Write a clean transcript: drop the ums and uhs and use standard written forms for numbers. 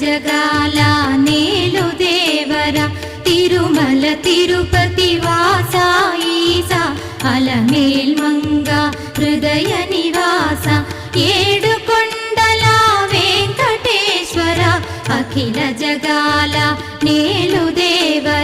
జగాల నేలు దేవర తిరుమల తిరుపతి వాస ఈస అలమేల్ మంగ హృదయ నివాస ఏడు కొండల వెంకటేశ్వర అఖిల జగాల నేలు దేవర